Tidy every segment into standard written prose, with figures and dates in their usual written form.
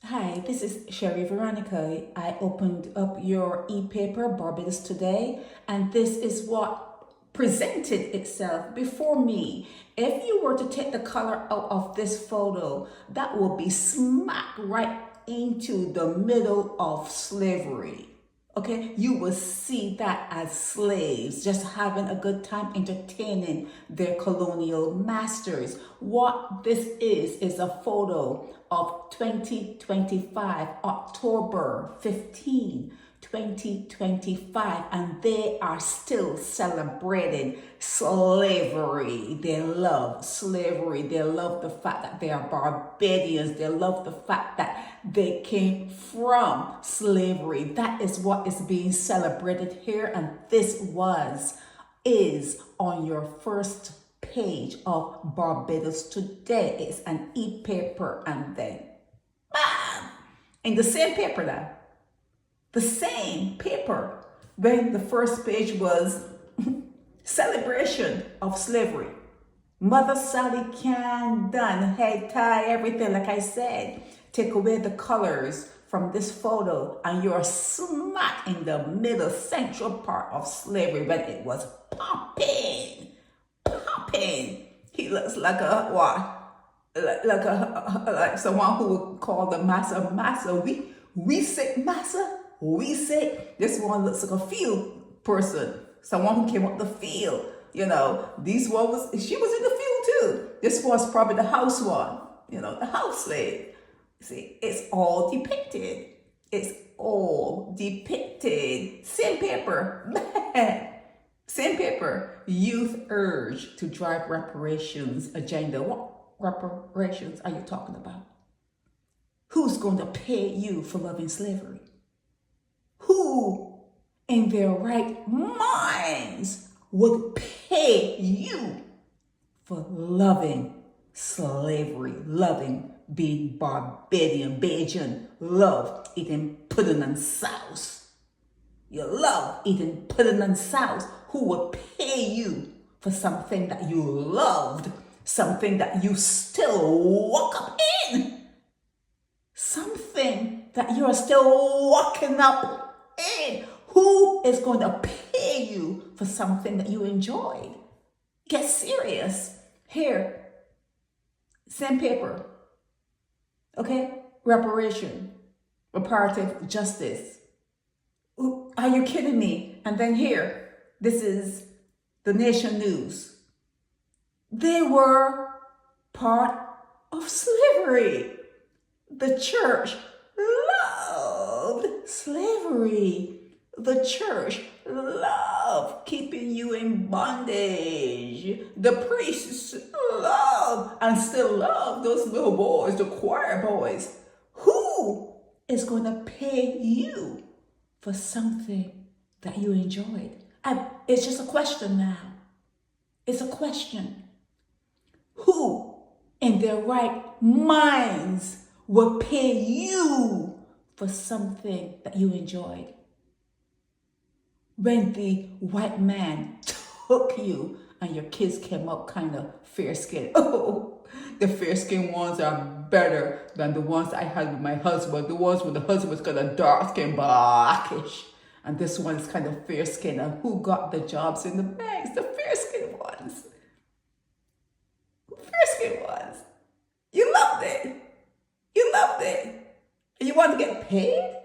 Hi, this is Sherry Veronica. I opened up your e-paper, Barbados Today, and this is what presented itself before me. If you were to take the color out of this photo, that will be smack right into the middle of slavery. Okay, you will see that as slaves just having a good time entertaining their colonial masters. What this is a photo of 2025, October 15, 2025, and they are still celebrating slavery. They love slavery. They love the fact that they are Barbadians. They love the fact that they came from slavery. That is what is being celebrated here, and this is on your first page of Barbados Today. It's an e-paper, and then bam, in the same paper now. The same paper when the first page was celebration of slavery. Mother Sally can done, head tie, everything. Like I said, take away the colors from this photo and you're smack in the middle central part of slavery when it was popping. He looks like a what? Like someone who would call the massa. We say massa. We say this one looks like a field person, someone who came up the field. You know, she was in the field too. This was probably the house one, the house slave. See, it's all depicted. Same paper, man. Same paper. Youth urge to drive reparations agenda. What reparations are you talking about? Who's going to pay you for loving slavery? Who in their right minds would pay you for loving slavery, loving being Barbadian, Bajan, love eating pudding and sauce? You love eating pudding and sauce. Who would pay you for something that you loved, something that you still woke up in? Something that you're still walking up in. Who is going to pay you for something that you enjoyed? Get serious. Here, same paper. Okay? Reparative justice. Are you kidding me? And then here, this is the Nation News. They were part of slavery. The church loved slavery. The church loved keeping you in bondage. The priests love and still love those little boys, the choir boys. Who is going to pay you for something that you enjoyed? It's just a question now. It's a question. Who in their right minds will pay you for something that you enjoyed? When the white man took you and your kids came up kind of fair-skinned. Oh, the fair-skinned ones are better than the ones I had with my husband. The ones with the husband was kind of dark-skinned, blackish. And this one's kind of fair-skinned. And who got the jobs in the banks? The fair-skinned ones. Fair-skinned ones. You loved it. You loved it. And you want to get paid?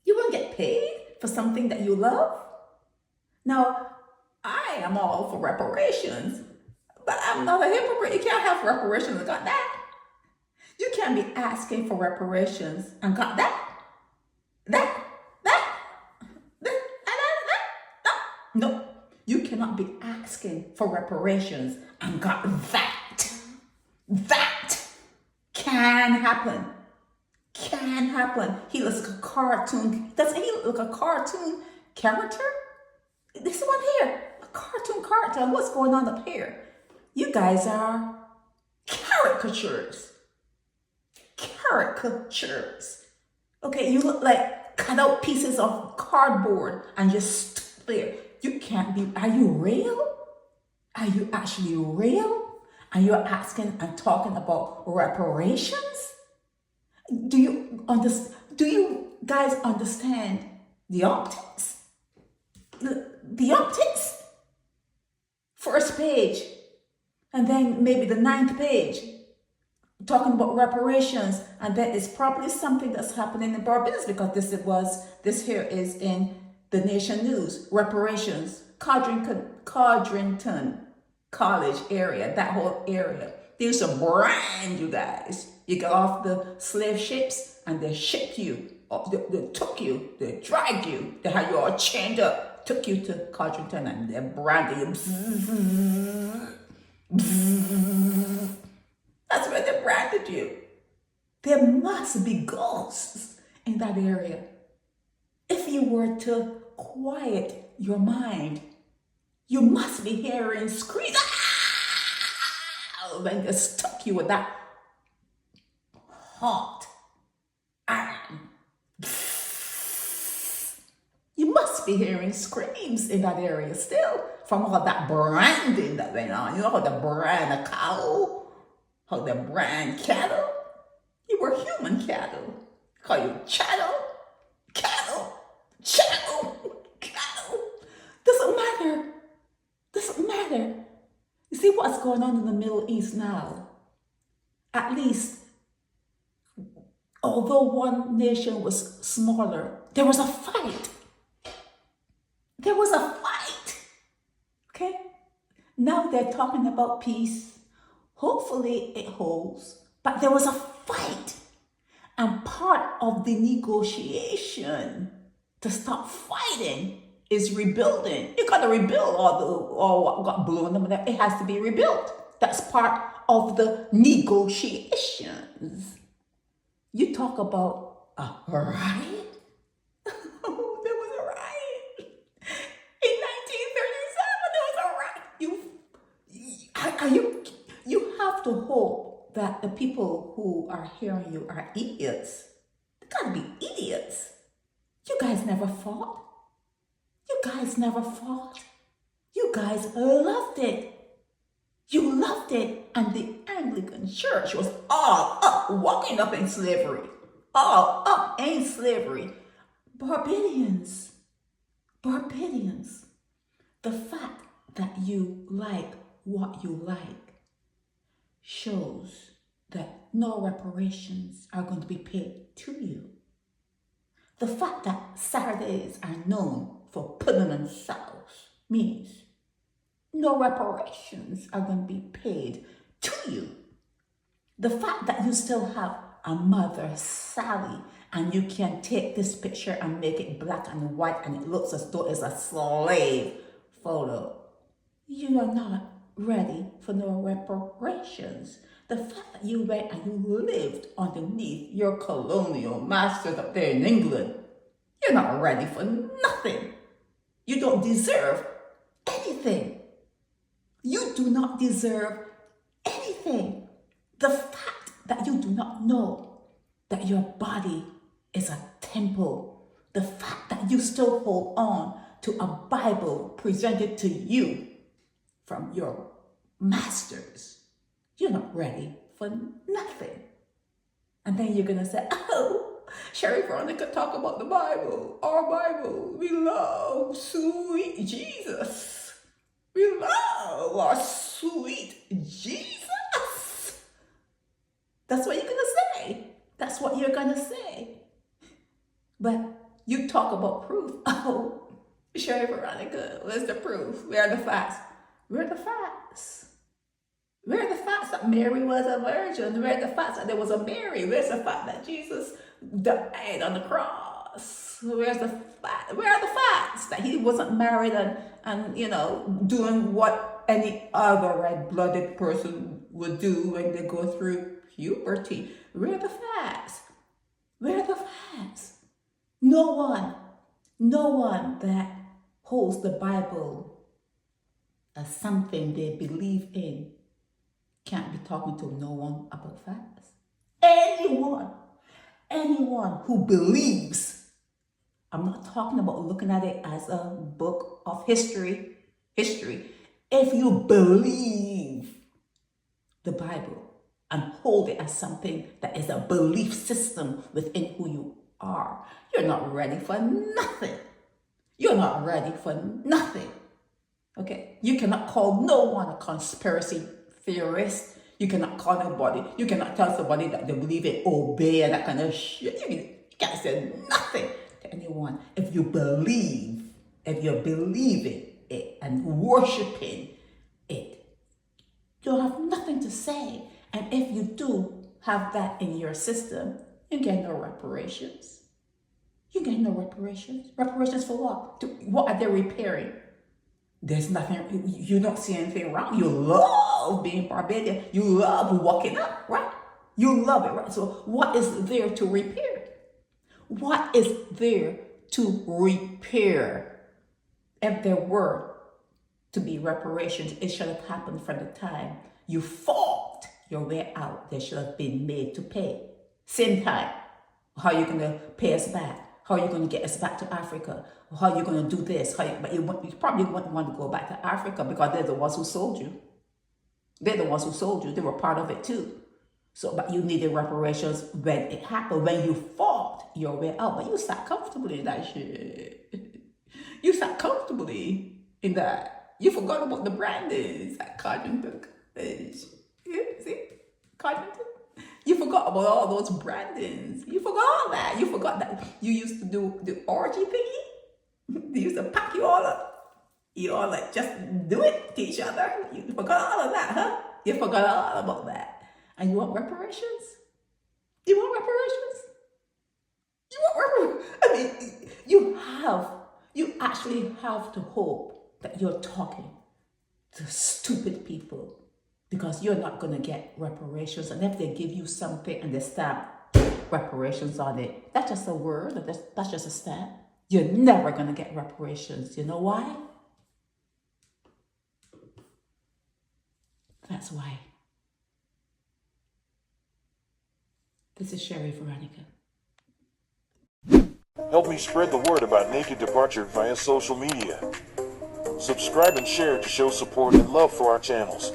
You want to get paid for something that you love? Now, I am all for reparations, but I'm not a hypocrite. You can't have reparations and got that. You can't be asking for reparations and got that. No, you cannot be asking for reparations and got that. That can happen. Can happen. He looks like a cartoon. Doesn't he look like a cartoon character? This one here, a cartoon character. What's going on up here? You guys are caricatures. Caricatures. Okay, you look like cut out pieces of cardboard and just stood there. You can't be. Are you real? Are you actually real? And you're asking and talking about reparations? Do you guys understand the optics? The optics? First page, and then maybe the 9th page, talking about reparations, and then it's probably something that's happening in Barbados, because this here is in the Nation News. Reparations, Codrington College area, that whole area. They used to brand you guys. You get off the slave ships and they ship you, they took you, they drag you, they had you all chained up, took you to Codrington and they branded you. That's where they branded you. There must be ghosts in that area. If you were to quiet your mind, you must be hearing screams. When they stuck you with that hot iron. You must be hearing screams in that area still from all that branding that went on. You know how they brand a cow? How they brand cattle? You were human cattle. Call you chattel? Cattle? Doesn't matter. Doesn't matter. You see what's going on in the Middle East now? At least, although one nation was smaller, there was a fight. There was a fight. Okay? Now they're talking about peace. Hopefully it holds. But there was a fight. And part of the negotiation to stop fighting is rebuilding. You got to rebuild all what got blown up. It has to be rebuilt. That's part of the negotiations. You talk about a riot. There was a riot in 1937. You have to hope that the people who are hearing you are idiots. They gotta be idiots. You guys never fought. You guys never fought. You guys loved it. You loved it. And the Anglican church was all up, walking up in slavery. All up in slavery. Barbadians. The fact that you like what you like shows that no reparations are going to be paid to you. The fact that Saturdays are known for pudding and sauce means no reparations are going to be paid to you. The fact that you still have a mother, Sally, and you can take this picture and make it black and white and it looks as though it's a slave photo. You are not ready for no reparations. The fact that you went and you lived underneath your colonial masters up there in England, you're not ready for nothing. You don't deserve anything. You do not deserve anything. The fact that you do not know that your body is a temple, the fact that you still hold on to a Bible presented to you from your masters, you're not ready for nothing. And then you're going to say, oh, Sherry Veronica talk about the Bible, our Bible. We love sweet Jesus. We love our sweet Jesus. That's what you're going to say. That's what you're going to say. But you talk about proof. Oh, Sherry Veronica, where's the proof? Where are the facts? Where are the facts? Where are the facts that Mary was a virgin? Where are the facts that there was a Mary? Where's the fact that Jesus died on the cross? Where's the fact? Where are the facts that he wasn't married and doing what any other red-blooded person would do when they go through puberty? Where are the facts? Where are the facts? No one that holds the Bible as something they believe in can't be talking to no one about facts. Anyone who believes, I'm not talking about looking at it as a book of history. If you believe the Bible, and hold it as something that is a belief system within who you are. You're not ready for nothing. You're not ready for nothing. Okay? You cannot call no one a conspiracy theorist. You cannot call nobody. You cannot tell somebody that they believe in obey and that kind of shit. You can't say nothing to anyone. If you believe in it and worshiping it, you'll have nothing to say. And if you do have that in your system, you get no reparations. You get no reparations. Reparations for what? What are they repairing? There's nothing, you don't see anything wrong. You love being Barbadian. You love walking up, right? You love it, right? So what is there to repair? What is there to repair? If there were to be reparations, it should have happened from the time you fought your way out. They should have been made to pay. Same time. How are you going to pay us back? How are you going to get us back to Africa? How are you going to do this? But you probably wouldn't want to go back to Africa because they're the ones who sold you. They're the ones who sold you. They were part of it too. So, but you needed reparations when it happened, when you fought your way out. But you sat comfortably in that shit. You sat comfortably in that. You forgot about the brandings at Codrington. See? Codrington. You forgot about all those brandings. You forgot all that. You forgot that you used to do the orgy thingy. They used to pack you all up. You all like just do it to each other. You forgot all of that, huh? You forgot all about that. And you want reparations? You want reparations? You want reparations? I mean, you actually have to hope that you're talking to stupid people, because you're not going to get reparations. And if they give you something and they stamp reparations on it, that's just a word, that's just a stamp. You're never going to get reparations. You know why? That's why. This is Sherry Veronica. Help me spread the word about Naked Departure via social media. Subscribe and share to show support and love for our channels.